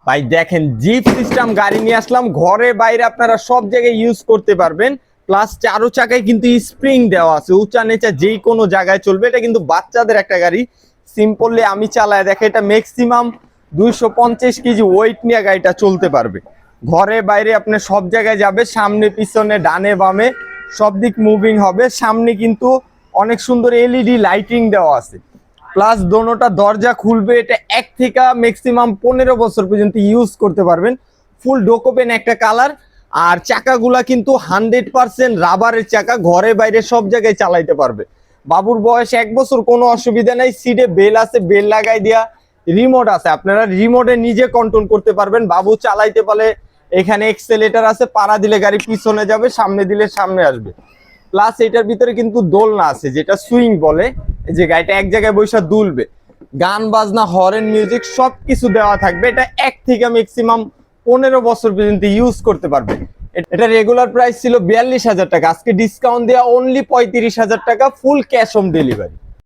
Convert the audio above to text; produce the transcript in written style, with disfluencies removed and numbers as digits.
ভাই দেখেন zip system গাড়ি নিয়ে আসলাম, ঘরে বাইরে আপনারা সব জায়গায় ইউজ করতে পারবেন। প্লাস চারো চাকায় কিন্তু স্প্রিং দেওয়া আছে, উঁচা নিচা যেই কোনো জায়গায় চলবে। এটা কিন্তু বাচ্চাদের একটা গাড়ি। সিম্পলি আমি চালায় দেখে এটা ম্যাক্সিমাম 250 কেজি ওয়েট নিয়ে গাড়িটা চলতে পারবে। ঘরে বাইরে আপনি সব জায়গায় যাবে, সামনে পিছনে ডানে বামে সব দিক মুভিং হবে। সামনে কিন্তু অনেক সুন্দর এলইডি লাইটিং দেওয়া আছে। প্লাস দোনোটা দরজা খুলবে। এটা 1 থেকে ম্যাক্সিমাম 15 বছর পর্যন্ত ইউজ করতে পারবেন। ফুল ডোকোপেন একটা কালার। আর চাকাগুলা কিন্তু 100% রাবারের চাকা, ঘরে বাইরে সব জায়গায় চালাইতে পারবে। বাবুর বয়স 1 বছর, কোনো অসুবিধা নাই। সিটে বেল আছে, বেল লাগাই দিয়া রিমোট আছে, আপনারা রিমোটে নিজে কন্ট্রোল করতে পারবেন। বাবু চালাইতে পারলে এখানে এক্সেলেটর আছে, পাড়া দিলে গাড়ি পিছনে যাবে, সামনে দিলে সামনে আসবে। প্লাস এটার ভিতরে কিন্তু দোলনা আছে, যেটা সুইং বলে, যে গাড়িটা এক জায়গায় বসে দুলবে। গান বাজনা হরেন মিউজিক সবকিছু দেওয়া থাকবে। এটা 1 থেকে ম্যাক্সিমাম 15 বছর পর্যন্ত ইউজ করতে পারবে। এটা রেগুলার প্রাইস ছিল 42,000 টাকা, আজকে ডিসকাউন্ট দেওয়া অনলি 35,000 টাকা, ফুল ক্যাশ অন ডেলিভারি।